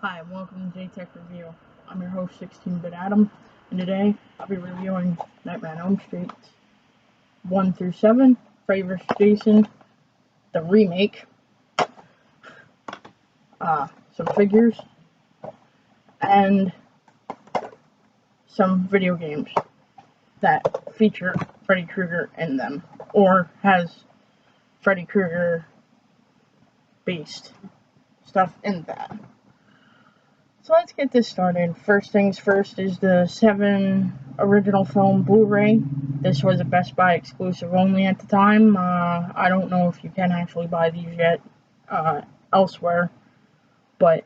Hi, and welcome to Jaytech Review. I'm your host, 16-Bit Adam, and today I'll be reviewing Nightmare on Elm Street 1 through 7, Freddy vs. Jason, the remake, some figures, and some video games that feature Freddy Krueger in them, or has Freddy Krueger based stuff in that. So let's get this started. First things first is the 7 original film Blu-ray. This was a Best Buy exclusive only at the time. I don't know if you can actually buy these yet elsewhere, but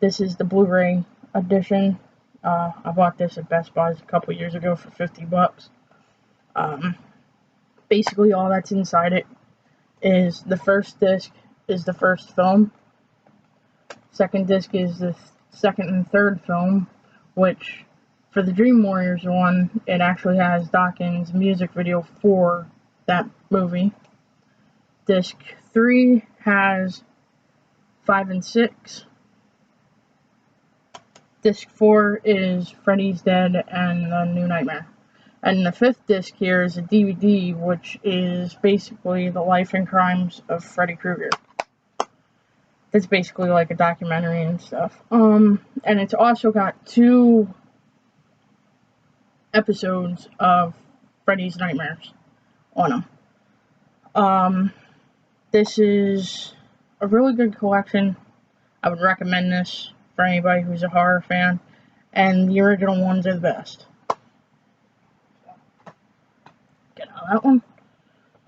this is the Blu-ray edition. I bought this at Best Buy a couple years ago for $50. Basically all that's inside it is the first disc is the first film. Second disc is the second and third film, which for the Dream Warriors one, it actually has Dawkins' music video for that movie. Disc 3 has 5 and 6. Disc 4 is Freddy's Dead and the New Nightmare. And the 5th disc here is a DVD, which is basically the life and crimes of Freddy Krueger. It's basically like a documentary and stuff. And it's also got 2 episodes of Freddy's Nightmares on them. This is a really good collection. I would recommend this for anybody who's a horror fan. And the original ones are the best. Get out of that one.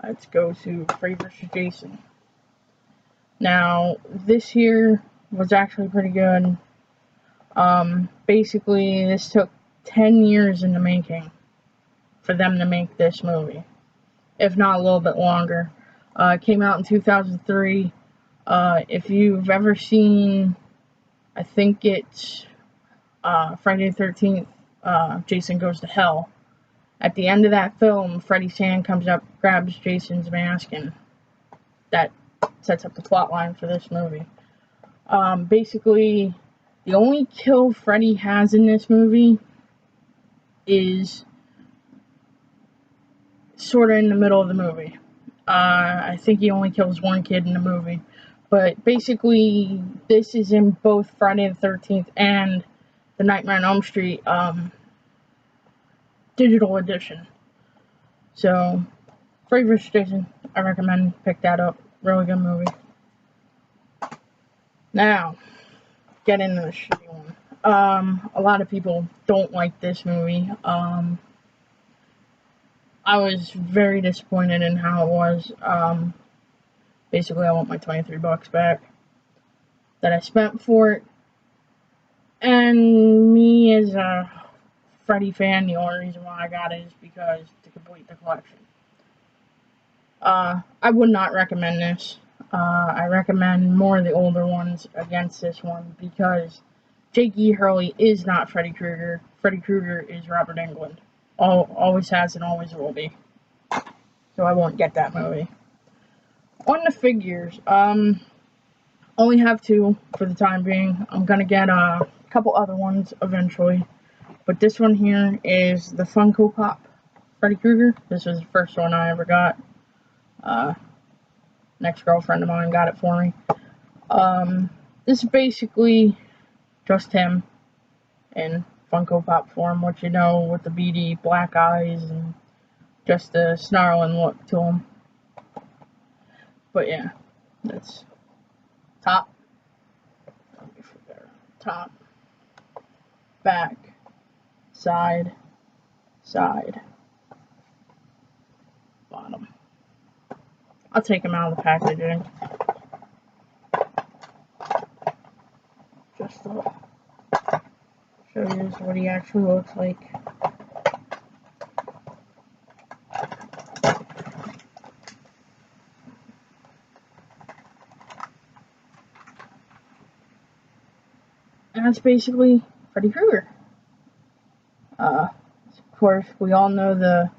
Let's go to Freddy vs. Jason. Now, this here was actually pretty good. Basically, this took 10 years in the making for them to make this movie, if not a little bit longer. It came out in 2003. If you've ever seen, I think it's Friday the 13th, Jason Goes to Hell. At the end of that film, Freddy's hand comes up, grabs Jason's mask, and that sets up the plot line for this movie. Basically, the only kill Freddy has in this movie is sort of in the middle of the movie. I think he only kills one kid in the movie. But basically, this is in both Friday the 13th and the Nightmare on Elm Street digital edition. So, Freddy vs. Jason, I recommend pick that up. Really good movie. Now, get into the shitty one. A lot of people don't like this movie. I was very disappointed in how it was. Basically, I want my $23 back that I spent for it. And me as a Freddy fan, the only reason why I got it is because to complete the collection. I would not recommend this. I recommend more of the older ones against this one because Jake E. Hurley is not Freddy Krueger. Freddy Krueger is Robert Englund. Always has and always will be. So I won't get that movie. On the figures, only have 2 for the time being. I'm gonna get a couple other ones eventually. But this one here is the Funko Pop Freddy Krueger. This was the first one I ever got. Next girlfriend of mine got it for me. This is basically just him in Funko Pop form, which you know, with the beady black eyes and just the snarling look to him. But yeah, that's top, top, back, side, side, bottom. I'll take him out of the packaging. Just to show you what he actually looks like. And that's basically Freddy Krueger. Of course, we all know the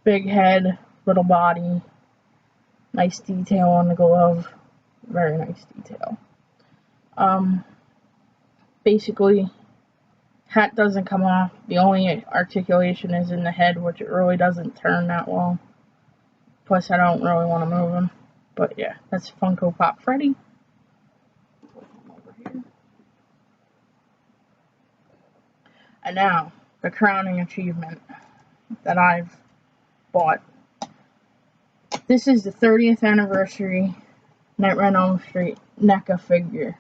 big head, little body. Nice detail on the glove. Very nice detail. Basically, hat doesn't come off. The only articulation is in the head, which it really doesn't turn that well. Plus, I don't really want to move him. But yeah, that's Funko Pop Freddy. And now, the crowning achievement that I've bought. This is the 30th anniversary Nightmare on Elm Street NECA figure.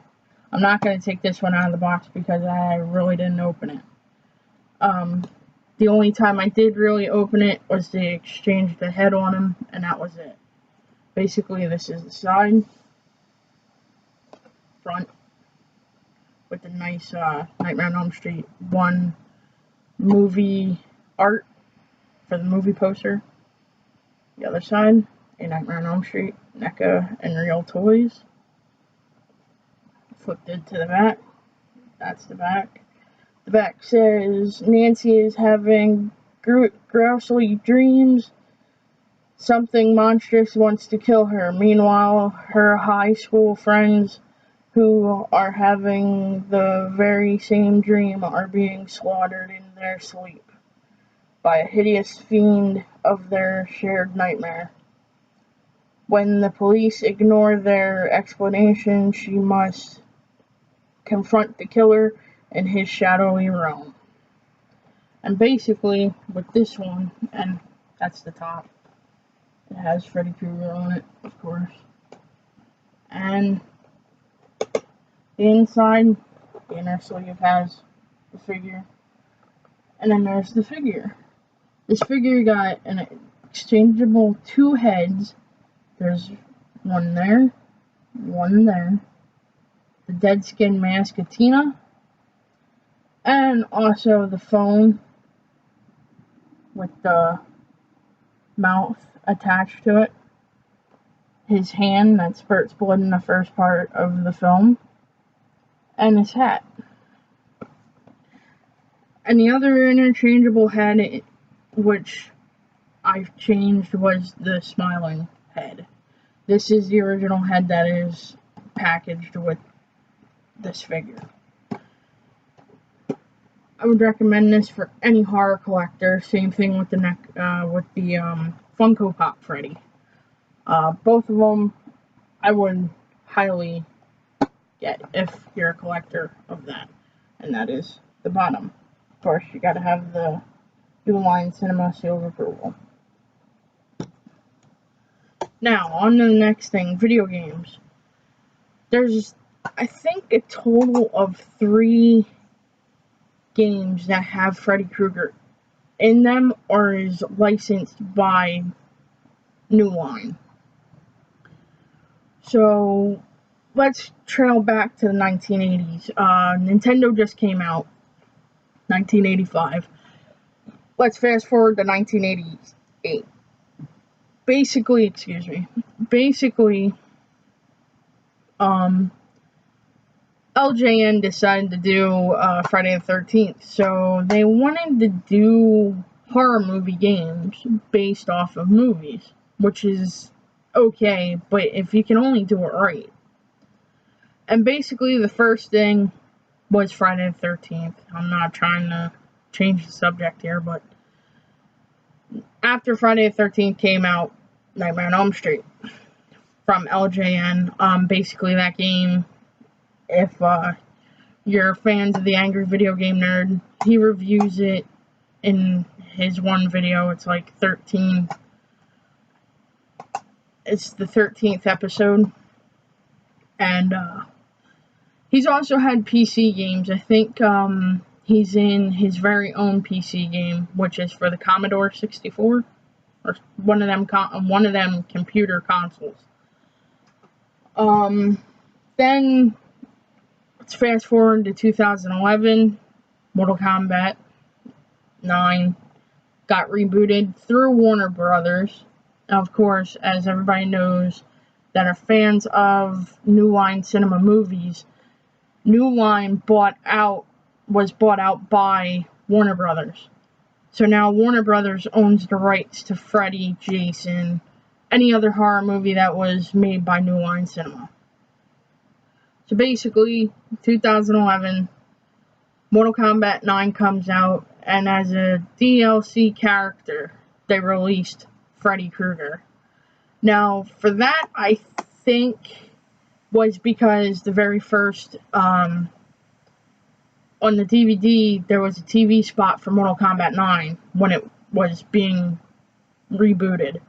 I'm not going to take this one out of the box because I really didn't open it. The only time I did really open it was to exchange the head on him, and that was it. Basically, this is the side, front, with the nice Nightmare on Elm Street 1 movie art for the movie poster. The other side, a Nightmare on Elm Street, NECA, and real toys. Flipped it to the back. That's the back. The back says, Nancy is having ghostly dreams. Something monstrous wants to kill her. Meanwhile, her high school friends who are having the very same dream are being slaughtered in their sleep by a hideous fiend of their shared nightmare. When the police ignore their explanation, she must confront the killer in his shadowy realm. And basically, with this one, and that's the top, it has Freddy Krueger on it, of course. And the inside, the inner sleeve has the figure. And then there's the figure. This figure got an exchangeable 2 heads. There's one there, one there. The dead skin mask of Tina. And also the phone with the mouth attached to it. His hand that spurts blood in the first part of the film. And his hat. And the other interchangeable head, which I've changed, was the smiling head. This is the original head that is packaged with this figure. I would recommend this for any horror collector. Same thing with the Funko Pop Freddy. Both of them I would highly get if you're a collector of that. And that is the bottom. Of course, you gotta have the New Line Cinema seal of approval. Now, on to the next thing, video games. There's, I think, a total of 3 games that have Freddy Krueger in them or is licensed by New Line. So, let's trail back to the 1980s. Nintendo just came out, 1985. Let's fast forward to 1988. Basically, LJN decided to do Friday the 13th, so they wanted to do horror movie games based off of movies, which is okay, but if you can only do it right. And basically, the first thing was Friday the 13th. I'm not trying to change the subject here, but after Friday the 13th came out, Nightmare on Elm Street from LJN. Basically, that game, if you're fans of the Angry Video Game Nerd, he reviews it in his one video. It's like 13. It's the 13th episode. And he's also had PC games. I think he's in his very own PC game, which is for the Commodore 64, or one of them computer consoles. Then let's fast forward to 2011. Mortal Kombat 9 got rebooted through Warner Brothers. Of course, as everybody knows that are fans of New Line Cinema movies, New Line was bought out by Warner Brothers. So now Warner Brothers owns the rights to Freddy, Jason, any other horror movie that was made by New Line Cinema. So basically, 2011, Mortal Kombat 9 comes out, and as a DLC character, they released Freddy Krueger. Now, for that, I think was because the very first, on the DVD, there was a TV spot for Mortal Kombat 9 when it was being rebooted.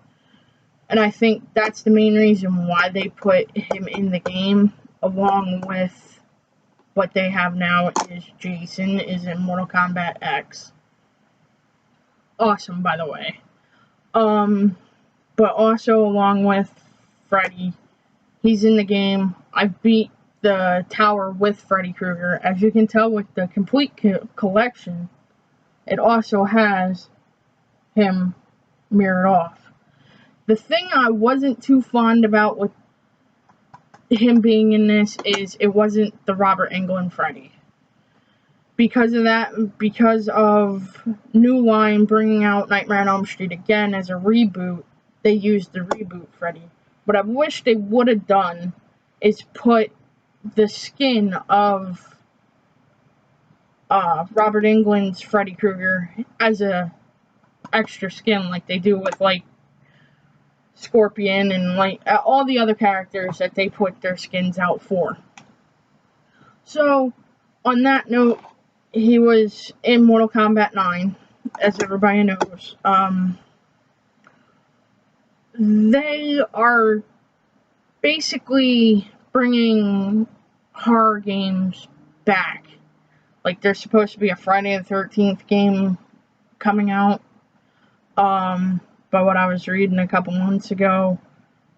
And I think that's the main reason why they put him in the game, along with what they have now is Jason is in Mortal Kombat X. Awesome, by the way. But also along with Freddy, he's in the game. I beat the tower with Freddy Krueger. As you can tell with the complete collection, it also has him mirrored off. The thing I wasn't too fond about with him being in this is it wasn't the Robert Englund Freddy. Because of that, because of New Line bringing out Nightmare on Elm Street again as a reboot, they used the reboot Freddy. What I wish they would have done is put the skin of Robert Englund's Freddy Krueger as a extra skin like they do with like Scorpion and like all the other characters that they put their skins out for. So, on that note, he was in Mortal Kombat 9, as everybody knows. They are basically bringing horror games back. Like, there's supposed to be a Friday the 13th game coming out. By what I was reading a couple months ago.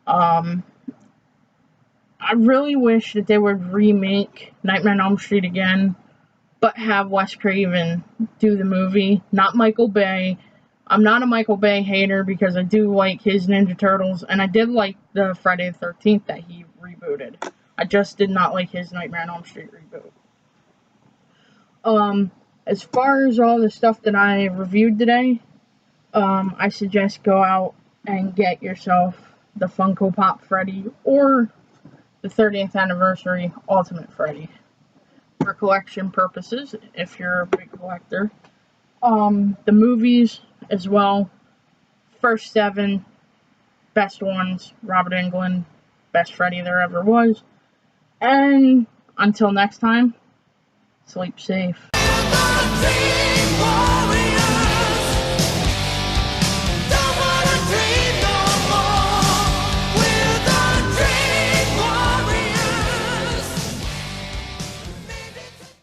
I really wish that they would remake Nightmare on Elm Street again, but have Wes Craven do the movie, not Michael Bay. I'm not a Michael Bay hater because I do like his Ninja Turtles, and I did like the Friday the 13th that he rebooted. I just did not like his Nightmare on Elm Street reboot. As far as all the stuff that I reviewed today, I suggest go out and get yourself the Funko Pop Freddy or the 30th Anniversary Ultimate Freddy for collection purposes, if you're a big collector. The movies as well. First 7 best ones, Robert Englund, best Freddy there ever was. And until next time, sleep safe.